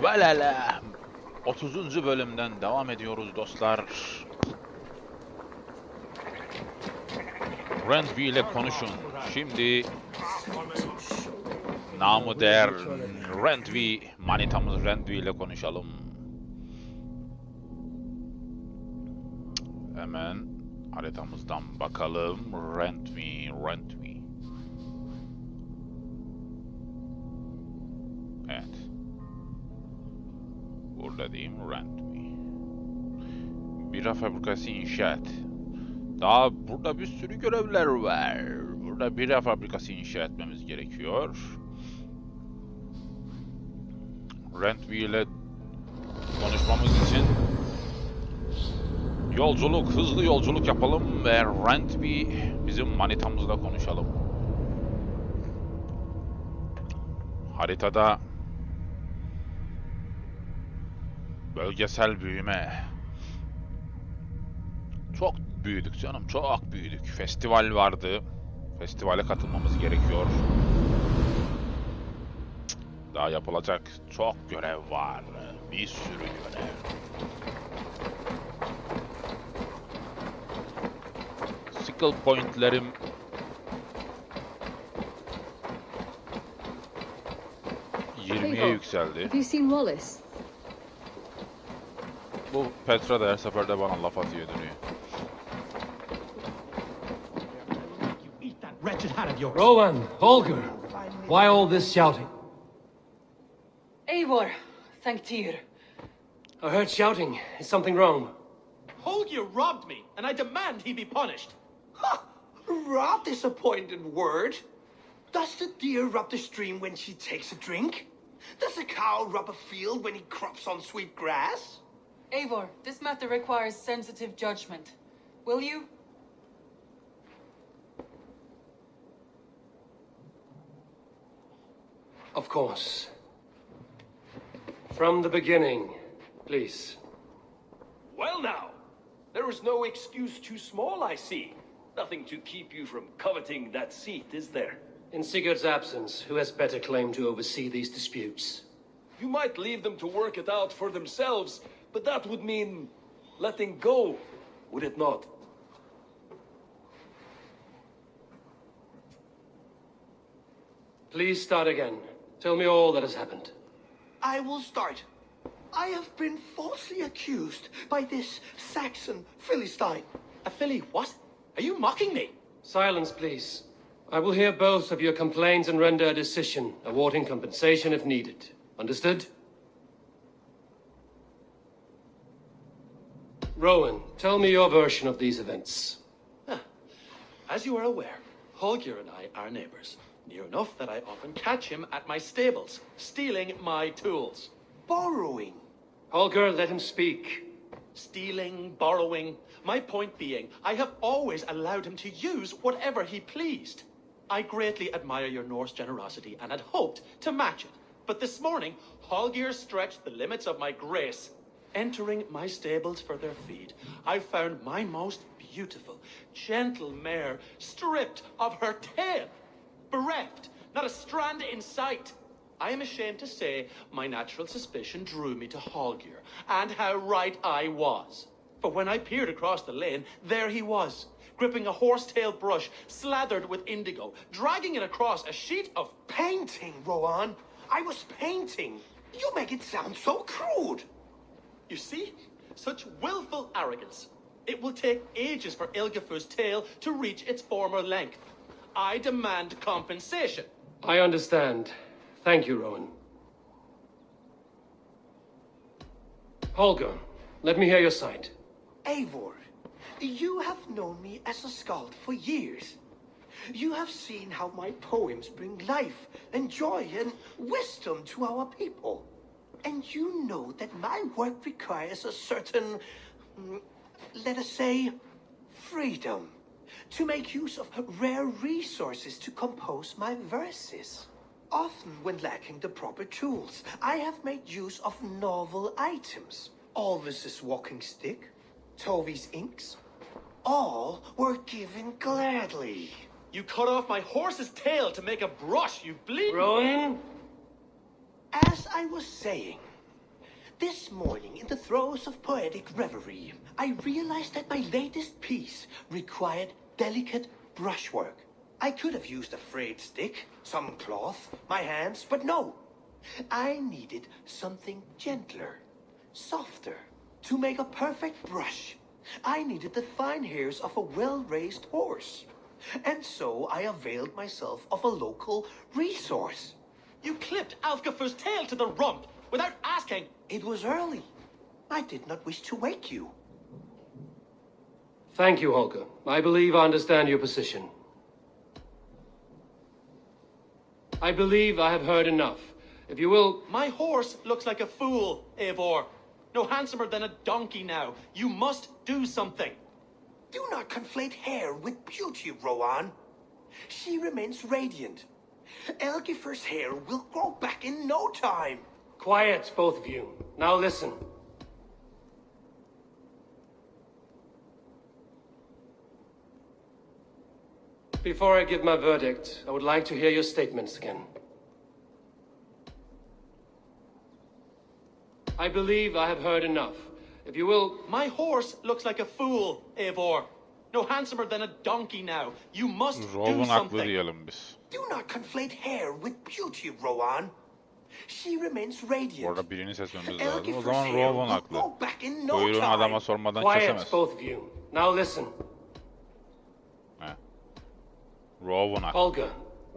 Valhalla 30. bölümden devam ediyoruz dostlar. Randvi ile konuşun. Şimdi namı değer Randvi, manitamız Randvi ile konuşalım. Hemen haritamızdan bakalım. Randvi. Evet. Burada diyeyim Randvi. Bira fabrikası inşaat. Daha burada bir sürü görevler var. Burada bira fabrikası inşa etmemiz gerekiyor. Randvi ile konuşmamız için hızlı yolculuk yapalım ve Randvi bizim manitamızla konuşalım. Haritada bölgesel büyüme. Çok büyüdük canım, çok büyüdük. Festival vardı. Festivale katılmamız gerekiyor. Daha yapılacak çok görev var. Bir sürü görev. Skill pointlerim %20'ye yükseldi. Bu Petra da her seferde bana laf atıyor duruyor. Rowan, Holger, why all this shouting? Eivor, thank Tyr. I heard shouting. Is something wrong? Holger robbed me, and I demand he be punished. Ha! Robbed is a pointed word. Does the deer rub the stream when she takes a drink? Does a cow rub a field when he crops on sweet grass? Eivor, this matter requires sensitive judgment. Will you? Of course. From the beginning, please. Well now, there is no excuse too small, I see. Nothing to keep you from coveting that seat, is there? In Sigurd's absence, who has better claim to oversee these disputes? You might leave them to work it out for themselves, but that would mean letting go, would it not? Please start again. Tell me all that has happened. I will start. I have been falsely accused by this Saxon Philistine. A filly what? Are you mocking me? Silence, please. I will hear both of your complaints and render a decision, awarding compensation if needed. Understood? Rowan, tell me your version of these events. As you are aware, Holger and I are neighbors. Near enough that I often catch him at my stables, stealing my tools. Borrowing. Holger, let him speak. Stealing, borrowing. My point being, I have always allowed him to use whatever he pleased. I greatly admire your Norse generosity and had hoped to match it. But this morning, Holger stretched the limits of my grace. Entering my stables for their feed, I found my most beautiful, gentle mare stripped of her tail. Bereft, not a strand in sight. I am ashamed to say my natural suspicion drew me to Holger, and how right I was. For when I peered across the lane, there he was, gripping a horsetail brush slathered with indigo, dragging it across a sheet of Painting, Rowan. I was painting. You make it sound so crude. You see? Such willful arrogance. It will take ages for Ilgifu's tail to reach its former length. I demand compensation. I understand. Thank you, Rowan. Holger, let me hear your side. Eivor, you have known me as a skald for years. You have seen how my poems bring life and joy and wisdom to our people. And you know that my work requires a certain, let us say, freedom. To make use of rare resources to compose my verses. Often when lacking the proper tools, I have made use of novel items. Alvis's walking stick, Tovi's inks, all were given gladly. You cut off my horse's tail to make a brush, you bleed. Rowan? As I was saying, This morning, in the throes of poetic reverie, I realized that my latest piece required delicate brushwork. I could have used a frayed stick, some cloth, my hands, but no. I needed something gentler, softer. To make a perfect brush, I needed the fine hairs of a well-raised horse. And so I availed myself of a local resource. You clipped Alfgafer's tail to the rump without asking. It was early. I did not wish to wake you. Thank you, Holger. I believe I understand your position. I believe I have heard enough. If you will... My horse looks like a fool, Eivor. No handsomer than a donkey now. You must do something. Do not conflate hair with beauty, Rowan. She remains radiant. Elgifer's hair will grow back in no time. Quiet, both of you. Now listen. Before I give my verdict, I would like to hear your statements again. I believe I have heard enough. If you will... My horse looks like a fool, Eivor. No handsomer than a donkey now. You must do Rob'un haklı something. diyelim biz. Do not conflate hair with beauty, Rowan. She remains radiant. Orada birini seçmemiz lazım. O Elgifer's zaman hair Rob'un will haklı. grow back in no Kuyruğunu adama time. sormadan Quiet, kesemez. both of you. Now listen. He. Rob'un haklı. Olga,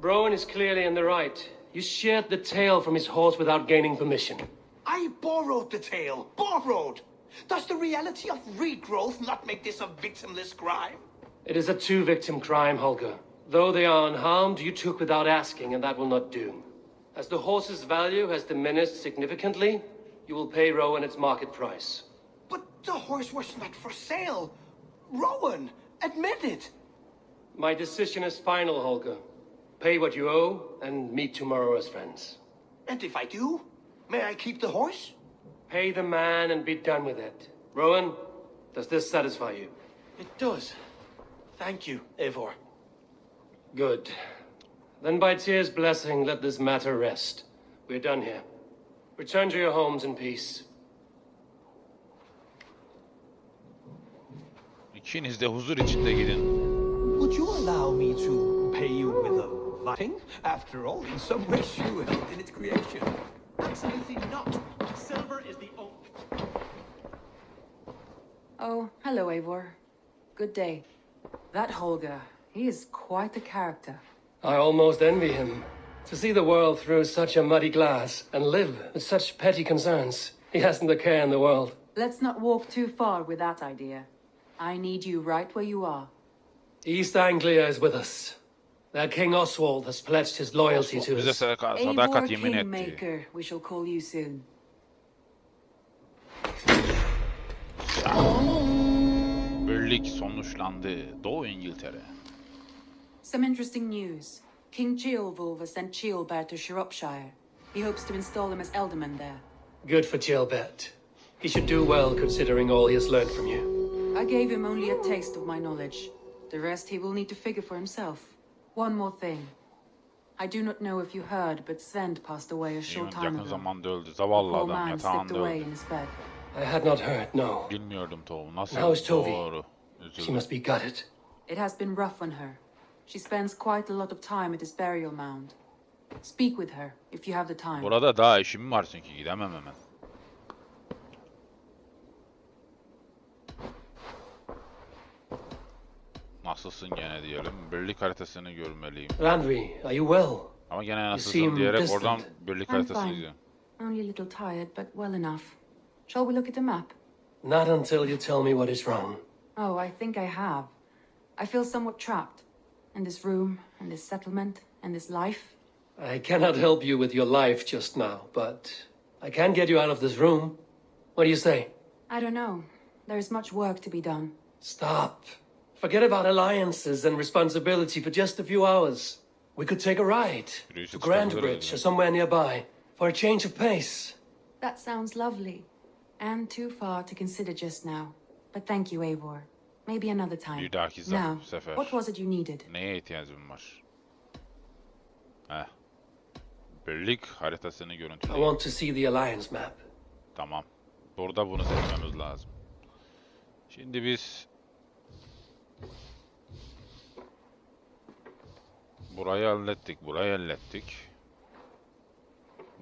Browan is clearly in the right. You sheared the tail from his horse without gaining permission. I borrowed the tail. Borrowed. Does the reality of regrowth not make this a victimless crime? It is a two-victim crime, Holger. Though they are unharmed, you took without asking, and that will not do. As the horse's value has diminished significantly, you will pay Rowan its market price. But the horse was not for sale. Rowan, admit it. My decision is final, Holger. Pay what you owe, and meet tomorrow as friends. And if I do, may I keep the horse? Pay the man and be done with it. Rowan, does this satisfy you? It does. Thank you, Eivor. Good. Then by Tyr's blessing, let this matter rest. We're done here. Return to your homes in peace. İkiniz de huzur içinde gidin. Would you allow me to pay you with a thing? After all, in some ways you helped in its creation. Absolutely not. Silver is the only... Oh, hello, Eivor. Good day. That Holger, he is quite a character. I almost envy him. To see the world through such a muddy glass and live with such petty concerns. He hasn't a care in the world. Let's not walk too far with that idea. I need you right where you are. East Anglia is with us. Their King Oswald has pledged his loyalty to Bize us. sadakat Eivor yemin etti. Kingmaker, we shall call you soon. Birlik sonuçlandı. Doğu İngiltere. Some interesting news. King Ceolwulf has sent Ceolbert to Shropshire. He hopes to install him as Elderman there. Good for Gilbert. He should do well considering all he has learned from you. I gave him only a taste of my knowledge. The rest he will need to figure for himself. One more thing. I do not know if you heard, but Svend passed away a short time Yakın ago. zamanda öldü. The Zavallı poor adam man slipped yatağında away öldü. in his bed. I had not heard, no. Bilmiyordum Toğum. Nasıl? How is Tovi? Doğru. She Üzüldüm. must be gutted. It has been rough on her. She spends quite a lot of time at his burial mound. Speak with her, if you have the time. Burada daha işim var çünkü gidemem hemen. Nasılsın gene diyelim. Birlik haritasını görmeliyim. Randvi, are you well? Ama gene seem nasılsın diyerek distant. oradan birlik I'm haritasını fine. izliyorum. Only a little tired, but well enough. Shall we look at the map? Not until you tell me what is wrong. Oh, I think I have. I feel somewhat trapped. In this room, in this settlement, in this life. I cannot help you with your life just now, but I can get you out of this room. What do you say? I don't know. There is much work to be done. Stop. Forget about alliances and responsibility for just a few hours. We could take a ride to Grandbridge or somewhere nearby for a change of pace. That sounds lovely. And too far to consider just now. But thank you, Eivor. Maybe another time. Bir dahaki Now, sefer. what was it you needed? Neye ihtiyacım var? Birlik haritasını I görüntüleyin. want to see the alliance map. Tamam. Burada bunu seçmemiz lazım. Şimdi biz burayı hallettik, burayı hallettik.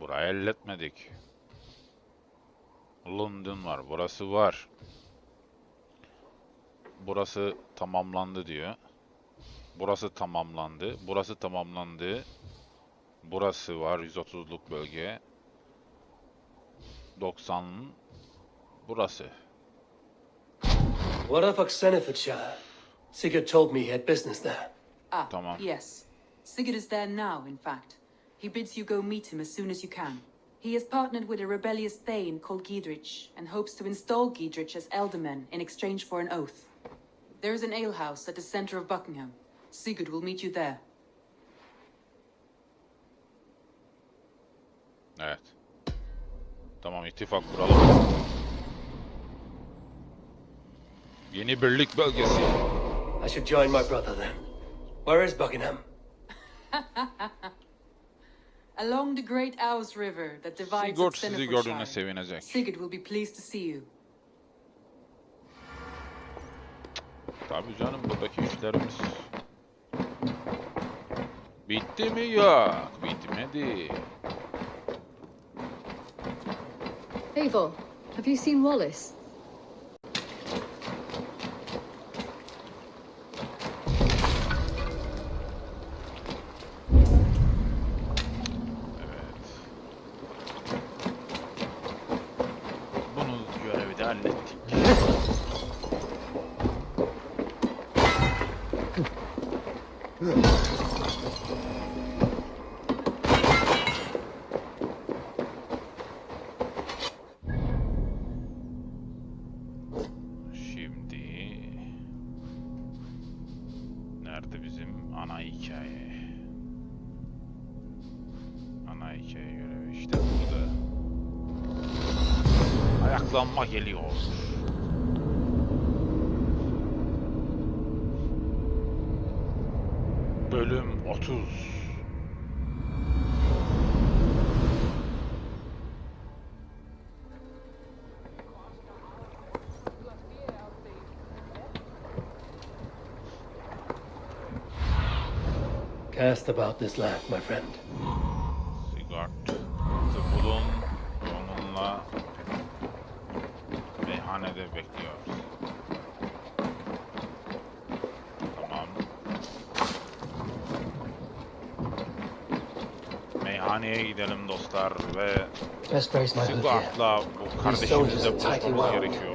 Burayı halletmedik. London var, burası var. Burası tamamlandı diyor. Burası tamamlandı, burası tamamlandı. Burası var, 130'luk bölge. 90. Burası. What of Oxenfordshire? Sigurd told me he had business there. Ah, Tamam. yes. Sigurd is there now, in fact. He bids you go meet him as soon as you can. He has partnered with a rebellious thane called Giedrich and hopes to install Giedrich as elderman in exchange for an oath. There is an alehouse at the center of Buckingham. Sigurd will meet you there. Evet. Tamam, ittifak kuralım. Yeni birlik bölgesi. I should join my brother then. Where is Buckingham? Along the Great Ouse River that divides Sigurd sizi gördüğüne Oxenfordshire. sevinecek. Sigurd will be pleased to see you. Tabii canım, buradaki işlerimiz bitti mi? Yok, bitmedi. Eivor, have you seen Wallace? Evet. Bunu görevi de hallettik. Şimdi nerede bizim ana hikaye? Ana hikaye görevi işte burada. Ayaklanma geliyor. Bölüm 30. Cast about this land, my friend. Sigurd bulun, onunla meyhanede bekliyoruz. Tamam. Meyhaneye gidelim dostlar ve Best raise my hood here. Sigurd'la bu kardeşimizle buluşmamız gerekiyor.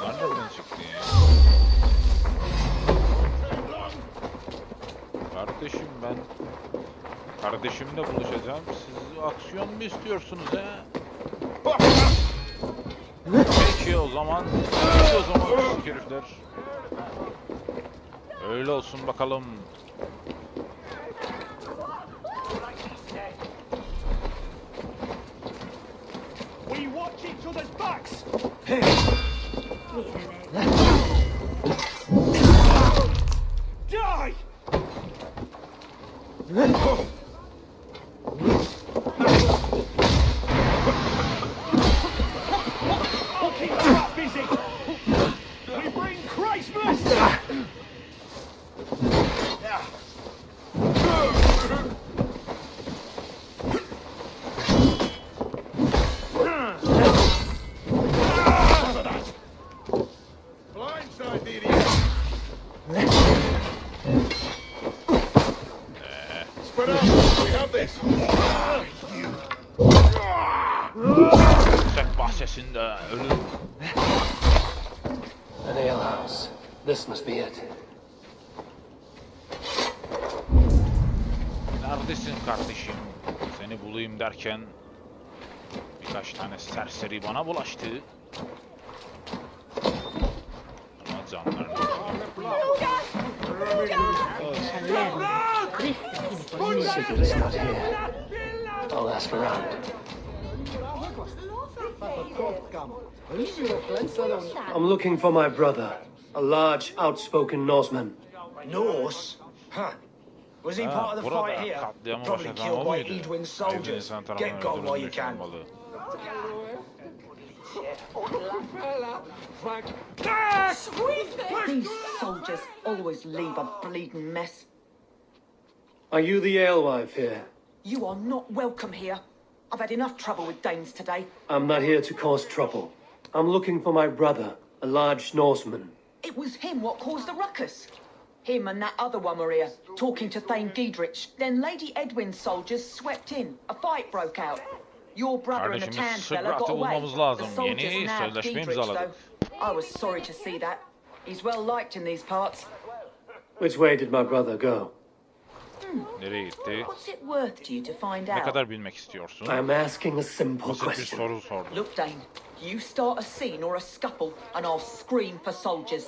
Bunlar nereden çıktı ya? Kardeşim, ben kardeşimle buluşacağım. Siz aksiyon mu istiyorsunuz he? Peki o zaman. Peki o zaman küçük herifler. Öyle olsun bakalım. We watch each other's backs! Die! I'll keep that busy! We bring Christmas! Blindside the idiot. Spread out. We have this. Tek bahçesinde ölüm. An alehouse. This must be it. Neredesin kardeşim? Seni bulayım derken birkaç tane serseri bana bulaştı. Ama canlarını... Sigurd is not here. I'll ask around. I'm looking for my brother, a large, outspoken Norseman. Norse? Huh. Was he Ha, part of the burada fight here? katliamı Probably başlatan killed o by muydu? Edwin's Aydın soldiers. insan tarafından Get gone while you öldürülmüş can. olmalı. These soldiers always leave a bleeding mess. Are you the alewife here? You are not welcome here. I've had enough trouble with Danes today. I'm not here to cause trouble. I'm looking for my brother, a large Norseman. It was him what caused the ruckus. Him and that other one were here, talking to Thane Giedrich. Then Lady Edwin's soldiers swept in. A fight broke out. Your brother and the Kardeşimiz town fella Sıgrat'ı got away. bulmamız lazım. The soldiers Yeni nabbed sözleşme Giedrich, imzaladık. though. I was sorry to see that. He's well liked in these parts. Which way did my brother go? Nereye gitti? What's it worth to you to find Ne out? kadar bilmek istiyorsun? I'm asking a simple Basit bir question. soru sordum. Look, Dane, you start a scene or a scuffle, and I'll scream for soldiers.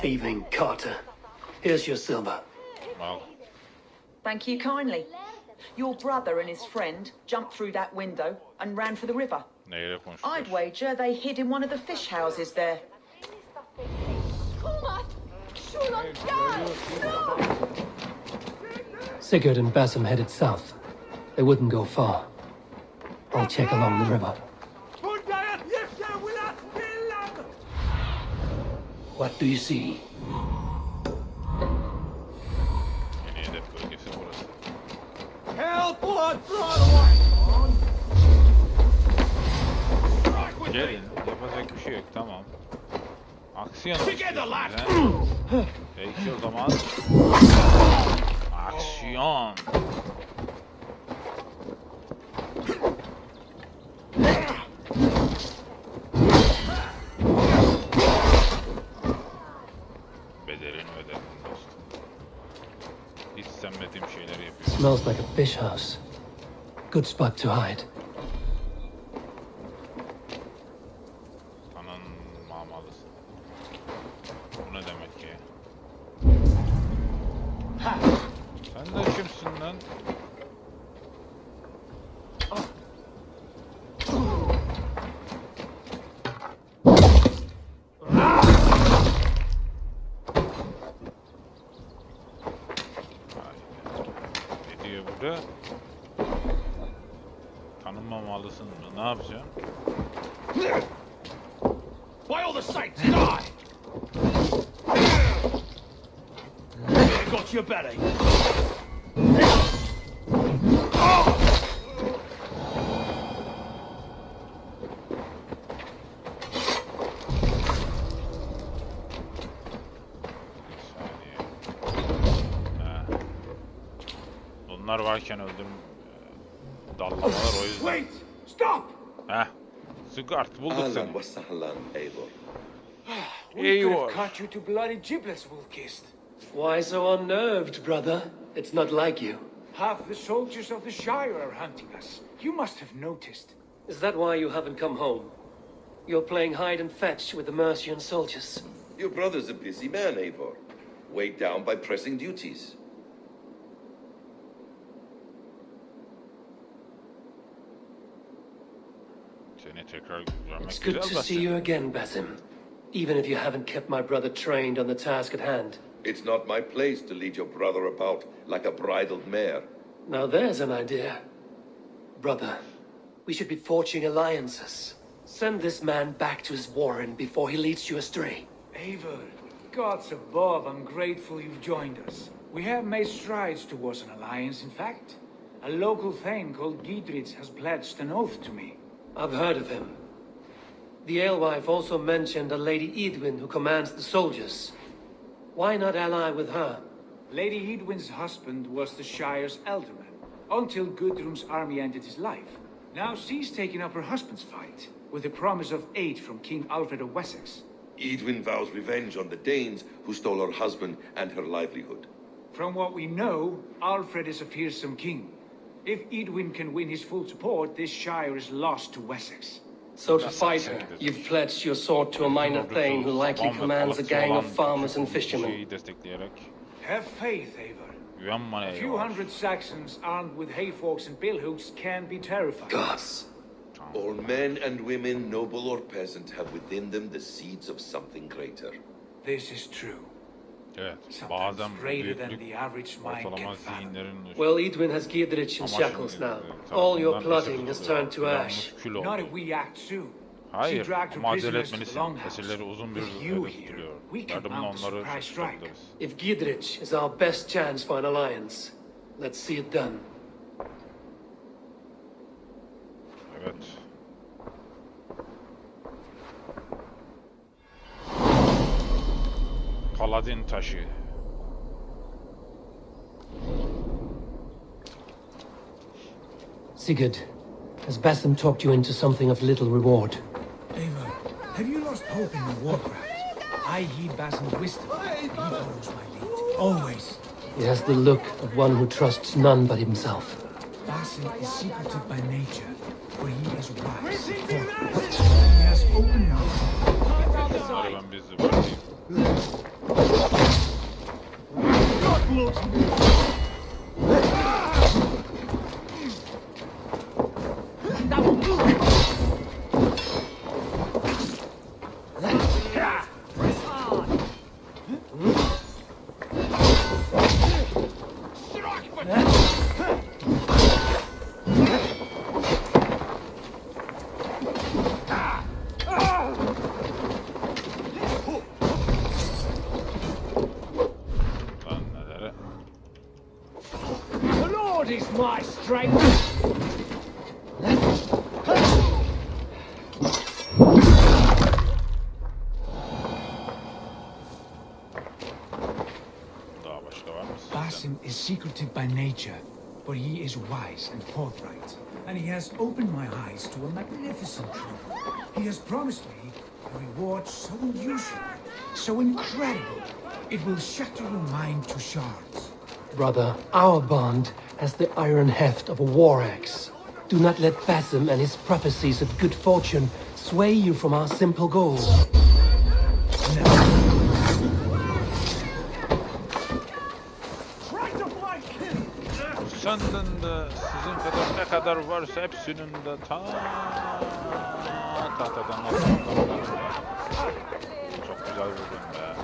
Thieving Carter. Here's your silver. Al. Thank you kindly. Your brother and his friend jumped through that window and ran for the river. Neyle I'd konuştuk? wager they hid in one of the fish houses there. Sigurd and Basim headed south. They wouldn't go far. I'll check along the river. What do you see? Yeni hedef bölgesi burası. Hell blood Broadway! Gelin. Yapacak bir şey yok. Tamam. Aksiyon Together, istiyorsun lad! sen. Peki o zaman. Aksiyon. Bedelini ödedim dostum. Hiç sevmediğim şeyleri yapıyorum. Smells like a fish house. Good spot to hide. Tanınmamalısın. Bu ne demek ki? Sen de kimsin lan? Ne diyor burada? Tanınmamalısın mı? Ne yapacağım? By all the saints, die! They got your belly. Bir saniye. Ha. Bunlar varken öldüm. Dallamalar o yüzden. Wait! Stop! Heh. Sigart bulduk Ahlan seni. wa sahlan, Eivor. Eivor. cut you to bloody giblets, Wolf-kissed. Why so unnerved, brother? It's not like you. Half the soldiers of the Shire are hunting us. You must have noticed. Is that why you haven't come home? You're playing hide and fetch with the Mercian soldiers. Your brother's a busy man, Eivor. Weighed down by pressing duties. Seni tekrar görmek It's good güzel to see you again, Basim. Even if you haven't kept my brother trained on the task at hand. It's not my place to lead your brother about like a bridled mare. Now there's an idea. Brother, we should be forging alliances. Send this man back to his warren before he leads you astray. Eivor, gods above, I'm grateful you've joined us. We have made strides towards an alliance, in fact. A local thane called Giedrich has pledged an oath to me. I've heard of him. The alewife also mentioned a Lady Edwin who commands the soldiers. Why not ally with her? Lady Edwin's husband was the Shire's alderman, until Gudrun's army ended his life. Now she's taken up her husband's fight, with the promise of aid from King Alfred of Wessex. Edwin vows revenge on the Danes who stole her husband and her livelihood. From what we know, Alfred is a fearsome king. If Edwin can win his full support, this Shire is lost to Wessex. So to fight her, you've pledged your sword to a minor thane who likely commands a gang of farmers and fishermen. Şeyi destekleyerek. Have faith, Eivor. Güven bana A few Eivor. hundred Saxons armed with hayforks and billhooks can be terrifying. Gods. All men and women, noble or peasant, have within them the seeds of something greater. This is true. Evet, Sometimes bazen bu greater than büyüklük the average mind ortalama can fathom. zihinlerin Well, Edwin has Giedrich in shackles now. All your plotting has turned to ash. Not if we act soon. She Hayır, dragged her ama acele prisoners to the etmelisin. longhouse. Esirleri uzun bir With you müddet here, tutuyor. we can Yardımla mount a onları surprise strike. şaşırtabiliriz. If Giedrich is our best chance for an alliance, let's see it done. Evet. Paladin taşı. Sigurd, has Basim talked you into something of little reward? Ava, have you lost hope in your warcraft? I heed Basim's wisdom. He follows my lead. Always. He has the look of one who trusts none but himself. Basim is secretive by nature, but he is wise. He has open knowledge. Bunları ben bizi bırakayım. Lan neleri? The Lord is my strength. Daha başka var mı? Basim is secretive by nature, but he is wise and forthright. And he has opened my eyes to a magnificent truth. He has promised me a reward so unusual, so incredible, it will shatter your mind to shards. Brother, our bond has the iron heft of a war axe. Do not let Basim and his prophecies of good fortune sway you from our simple goal. Senden de sizin kadar ne kadar varsa hepsinin de tahtadan atmaktan. Çok güzel vurdun be.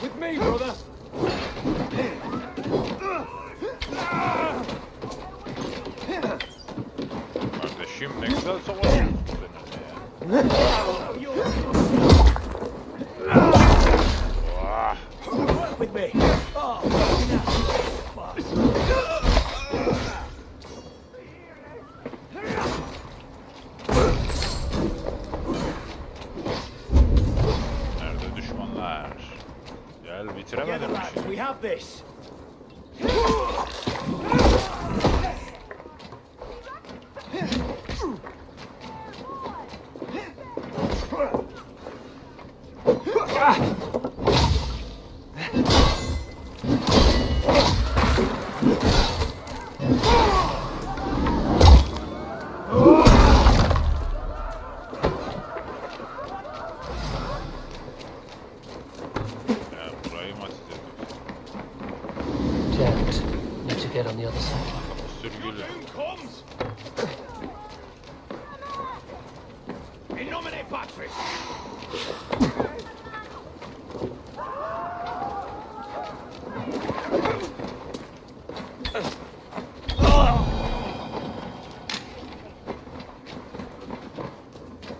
With me, brother. Kardeşim ne güzel savaşıyorsun seninle ya. Vah. With me. Nerede düşmanlar? Gel bitiremedim Together, lads, işini. we have this. Ya burayı mı atacağız? Janet, need to get on the other side. Sürgülü. Comes. In nomine Patris.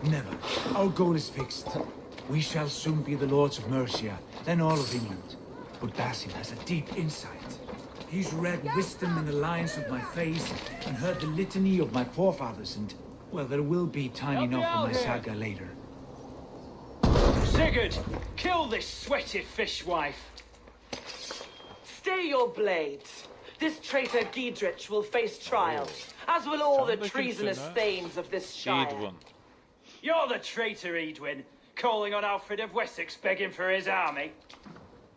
Never. Our goal is fixed. We shall soon be the lords of Mercia, then all of England. But Basim has a deep insight. He's read wisdom in the lines of my face and heard the litany of my forefathers, and, well, there will be time Help me enough for out my here. saga later. Sigurd, kill this sweaty fishwife. Stay your blades. This traitor Giedrich will face trial, as will all the Sen de treasonous kimsin ha? thanes of this shire. Edwin. You're the traitor, Edwin, calling on Alfred of Wessex begging for his army.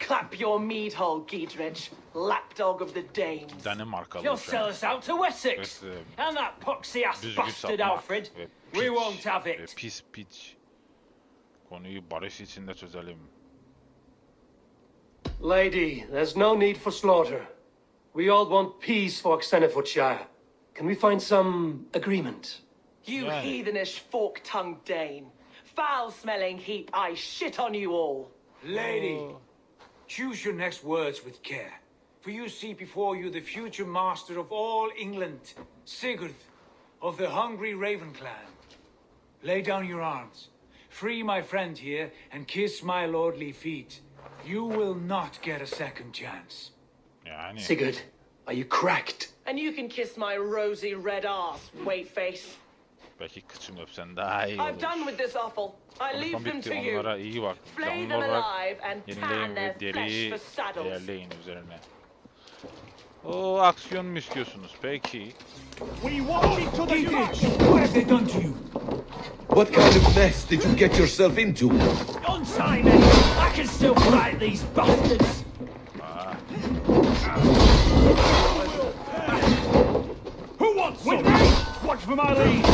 clap your mead hole, Giedrich, lapdog of the Danes. Danimarkalı. You'll sell us out to Wessex. And that poxy-ass Düzgün bastard sapmak Alfred. ve We piç won't have ve it. pis piç. Konuyu barış içinde çözelim. Lady, there's no need for slaughter. We all want peace for Xenofurtshire. Can we find some agreement? You Right. heathenish fork-tongued Dane. Foul-smelling heap, I shit on you all. Lady, choose your next words with care. For you see before you the future master of all England, Sigurd, of the hungry Raven clan. Lay down your arms. Free my friend here and kiss my lordly feet. You will not get a second chance. Yani. Sigurd, are you cracked? And you can kiss my rosy red ass, face. Belki kıçını öpsen daha iyi I've olur. done with this offal. I leave them bitti. to you. Onlara iyi bak. Flay them Canlı olarak alive and yenileyin tan their ve flesh deriyi for saddles. değerleyin üzerine. O aksiyon mu istiyorsunuz? Peki. We want each other. Giedrich, what have they done to you? What kind of mess did you get yourself into? Untie me! I can still fight these bastards! Who wants with me? Watch for my lead!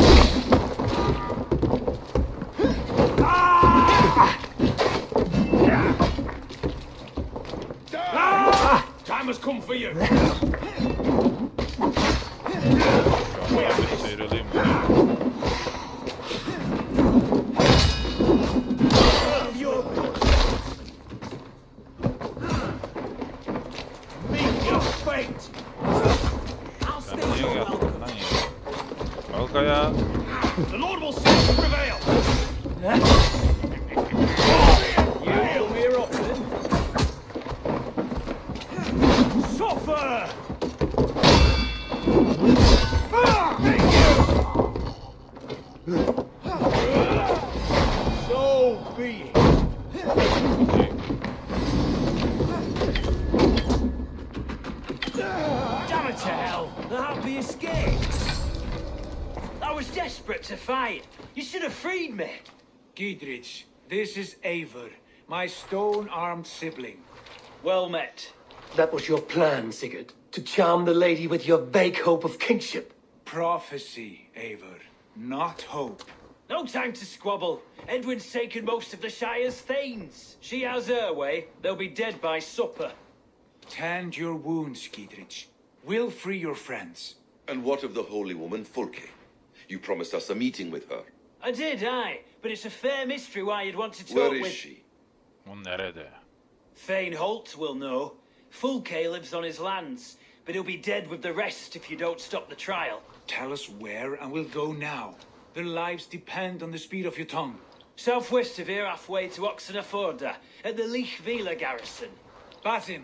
Time has come for you! Sıyrılayım. Meet your fate! I'll Sen stay niye your yaptın welcome. lan ya? Kalk ayağa. The Lord will soon prevail! You mere often. Suffer! So be it. Damn it to hell! The happy escaped! I was desperate to fight. You should have freed me. Giedrich, this is Eivor, my stone-armed sibling. Well met. That was your plan, Sigurd, to charm the lady with your vague hope of kingship. Prophecy, Eivor, not hope. No time to squabble. Edwin's taken most of the Shire's thanes. She has her way. They'll be dead by supper. Tend your wounds, Giedrich. We'll free your friends. And what of the holy woman Fulke? You promised us a meeting with her. I did, aye. But it's a fair mystery why you'd want to talk Where with... is she? O nerede? Thane Holt will know. Fulke lives on his lands, but he'll be dead with the rest if you don't stop the trial. Tell us where and we'll go now. Their lives depend on the speed of your tongue. Southwest of here, halfway to Oxenaforda, at the Lichvila garrison. Basim,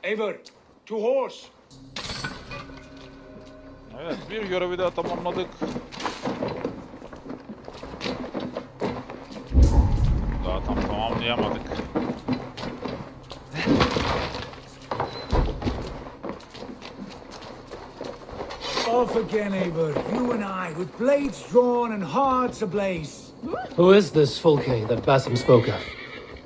Eivor, to horse. Evet, bir görevi daha tamamladık. Daha tam tamamlayamadık. Off again, Eivor. You and I, with blades drawn and hearts ablaze. Who is this Fulke that Basim spoke of?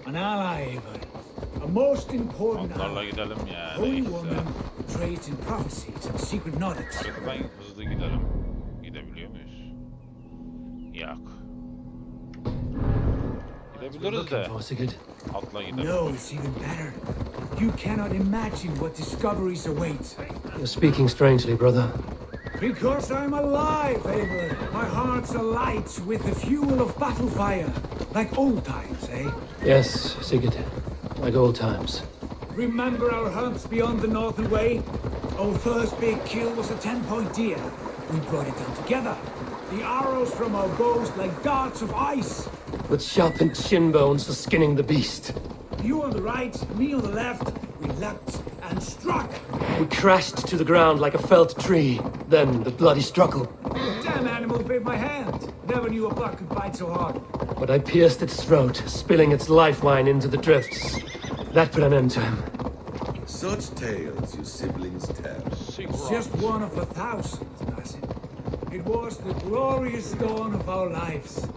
An ally, Eivor. A most important Atlarla ally. gidelim ya. Holy Neyse. woman, trained in prophecies and secret knowledge. Haritadan hızlı gidelim. Gidebiliyor muyuz? Yok. Gidebiliriz Looking de. for Sigurd. Atla gidelim. No, it's even better. You cannot imagine what discoveries await. You're speaking strangely, brother. Because I'm alive, Eivor. My heart's alight with the fuel of battle fire. Like old times, eh? Yes, Sigurd. Like old times. Remember our hunts beyond the Northern Way? Our first big kill was a 10-point deer. We brought it down together. The arrows from our bows like darts of ice. With sharpened shin bones for skinning the beast. You on the right, me on the left. We leapt and struck. We crashed to the ground like a felled tree. Then the bloody struggle. Damn animal bit my hand. Never knew a buck could bite so hard. But I pierced its throat, spilling its life wine into the drifts. That put an end to him. Such tales you siblings tell. It's just one of 1,000, Basim. It was the glorious dawn of our lives.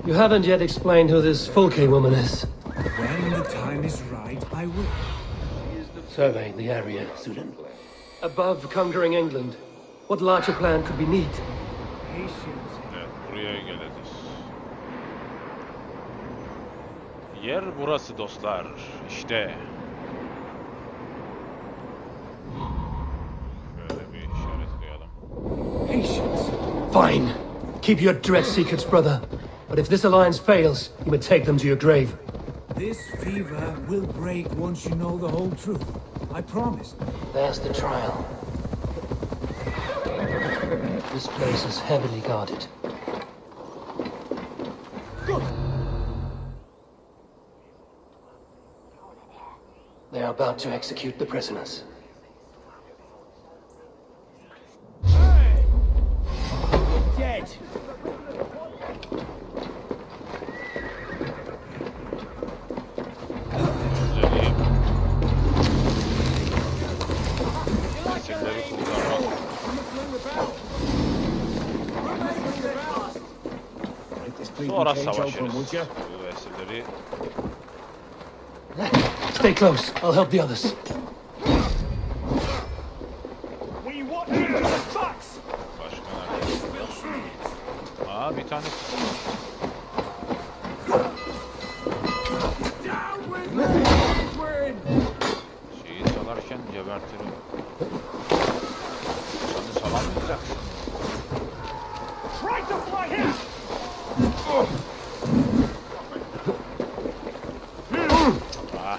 You haven't yet explained who this Fulke woman is. When I will. Survey the area, student. Above conquering England, what larger plan could we need? Patience. Evet, buraya geleceğiz. Yer burası dostlar. İşte. Şöyle bir işaret koyalım. Patience. Fine. Keep your dread secrets, brother. But if this alliance fails, you may take them to your grave. This fever will break once you know the whole truth. I promise. There's the trial. This place is heavily guarded. They are about to execute the prisoners. Dead. Güzelim. Esirleri kurtarmak. Sonra savaşırız. Bu esirleri. Stay close. I'll help the others. We want you to the box. Başka nerede? Aa, bir tane. Şeyi salarken gebertirim. Sen salamayacaksın. Try to fly him. Ah.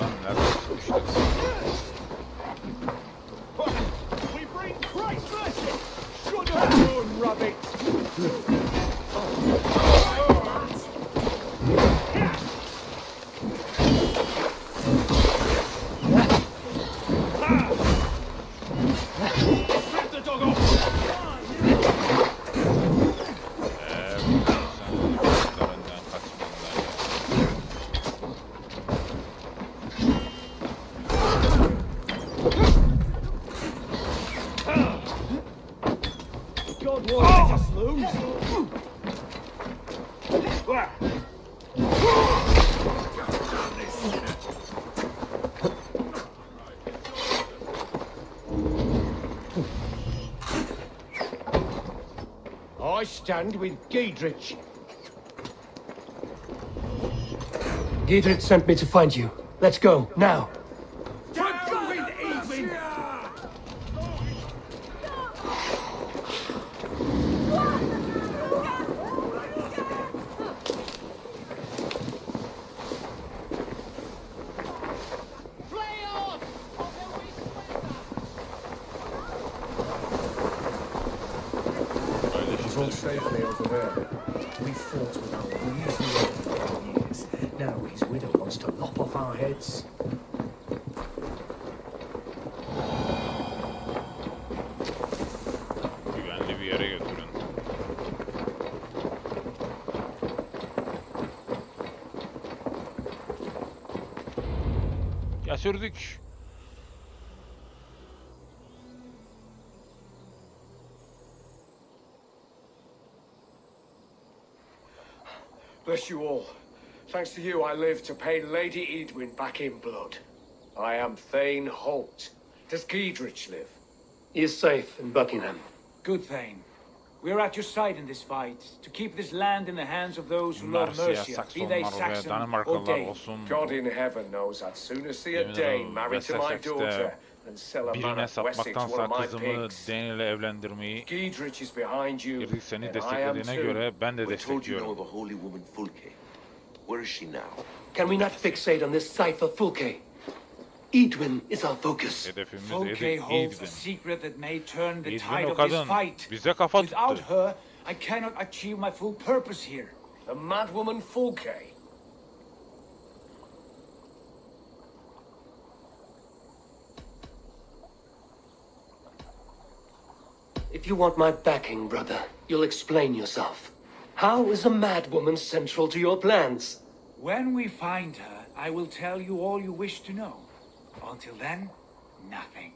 Lan nerede sıkıştık? We bring Christ mercy. Should have known, rabbit. Strip the dog off. Sen çocuklarından kaçmanlar ya. God won't let us lose. I stand with Giedrich. Giedrich sent me to find you. Let's go, now. Down with Edwin. He's all safely over there. We fought with our reason for years. Now his widow wants to lop off our heads. Güvenli bir yere götürün. Götürdük. Bless you all. Thanks to you, I live to pay Lady Edwin back in blood. I am Thane Holt. Does Giedrich live? He is safe in Buckingham. Good Thane. We are at your side in this fight, to keep this land in the hands of those who love Mercia, Mercia, be they Saksonlar ve Saxon or Danimarkalılar Dane. olsun. God in heaven knows I'd sooner see a Yemin Dane ederim, married to my Wessex'te daughter than sell a man birine at Wessex to one satmaktansa of my kızımı pigs. Dane ile evlendirmeyi Giedrich is behind you, girdik seni and I am desteklediğine too. göre ben de We're told you know destekliyorum. of a holy woman, Fulke. Where is she now? Can we not fixate on this cipher, Fulke? Edwin is our focus. Hedefimiz Fulke holds a Edwin. secret that may turn the Edwin tide o of this kadın fight. bize kafa Without tuttu. her, I cannot achieve my full purpose here. The madwoman Fulke. If you want my backing, brother, you'll explain yourself. How is a mad woman central to your plans? When we find her, I will tell you all you wish to know. Until then, nothing.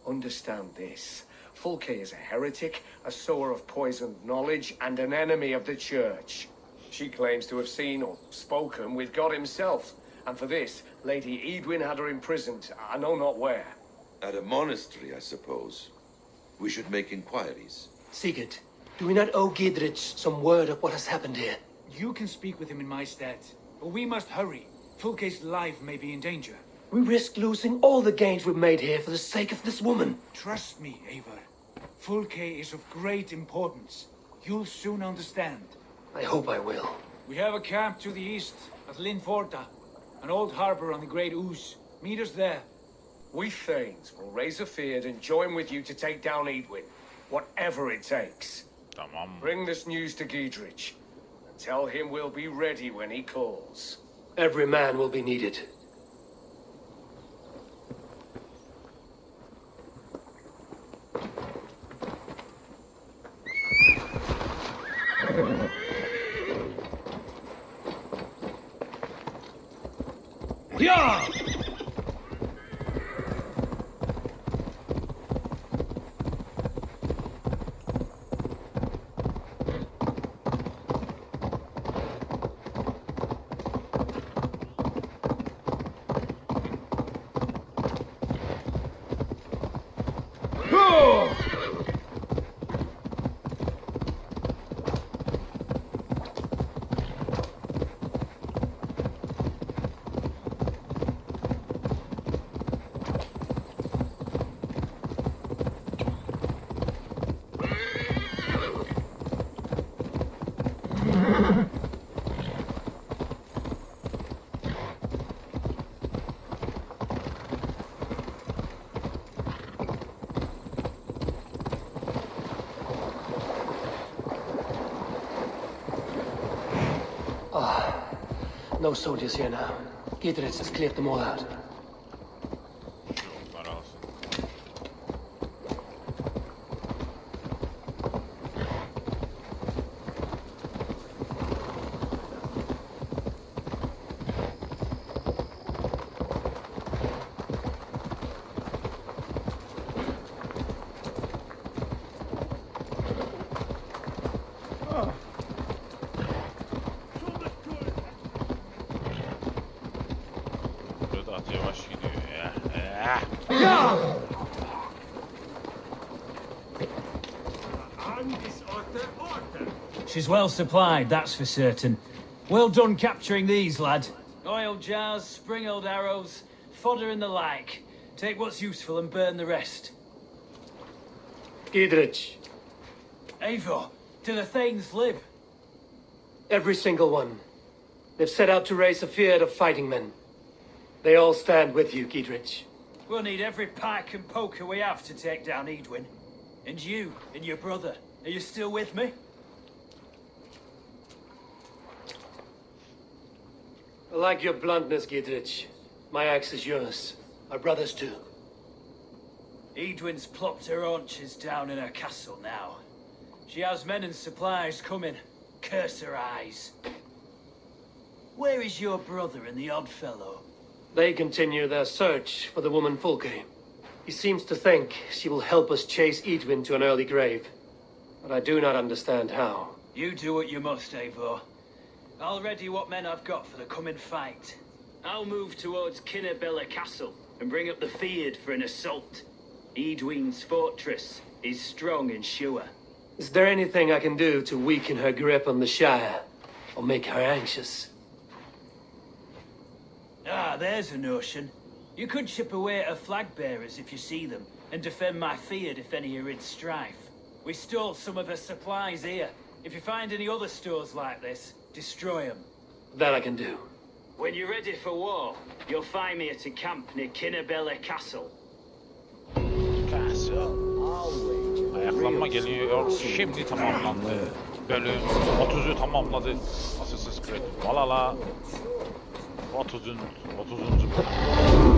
Understand this. Fulke is a heretic, a sower of poisoned knowledge, and an enemy of the Church. She claims to have seen or spoken with God himself, and for this, Lady Edwin had her imprisoned, I know not where. At a monastery, I suppose. We should make inquiries. Sigurd, do we not owe Gidrich some word of what has happened here? You can speak with him in my stead, but we must hurry. Fulke's life may be in danger. We risk losing all the gains we've made here for the sake of this woman. Trust me, Eivor. Fulke is of great importance. You'll soon understand. I hope I will. We have a camp to the east at Linforta, an old harbor on the Great Ouse. Meet us there. We Thanes will raise a feard and join with you to take down Edwin, whatever it takes. Tamam. Bring this news to Giedrich, and tell him we'll be ready when he calls. Every man will be needed. Yeah! No soldiers here now. Gidrich has cleared them all out. She's well supplied, that's for certain. Well done capturing these, lad. Oil jars, spring-oiled arrows, fodder and the like. Take what's useful and burn the rest. Gidrich. Eivor, do the Thanes live? Every single one. They've set out to raise a fear of fighting men. They all stand with you, Gidrich. We'll need every pike and poker we have to take down Edwin. And you, and your brother, are you still with me? I like your bluntness, Gidrich. My axe is yours. Our brothers too. Edwin's plopped her haunches down in her castle now. She has men and supplies coming. Curse her eyes. Where is your brother and the odd fellow? They continue their search for the woman Fulke. He seems to think she will help us chase Edwin to an early grave. But I do not understand how. You do what you must, Eivor. I'll ready what men I've got for the coming fight. I'll move towards Kinnabella Castle and bring up the feared for an assault. Edwin's fortress is strong and sure. Is there anything I can do to weaken her grip on the Shire? Or make her anxious? Ah, there's a notion. You could chip away at her flag bearers if you see them, and defend my feared if any are in strife. We stole some of her supplies here. If you find any other stores like this, destroy them. That I can do. When you're ready for war, you'll find me at a camp near Kinnabella Castle. Ayaklanma geliyor. Şimdi tamamlandı. Bölüm 30'u tamamladı. Assassin's Creed Valhalla 30. bölüm.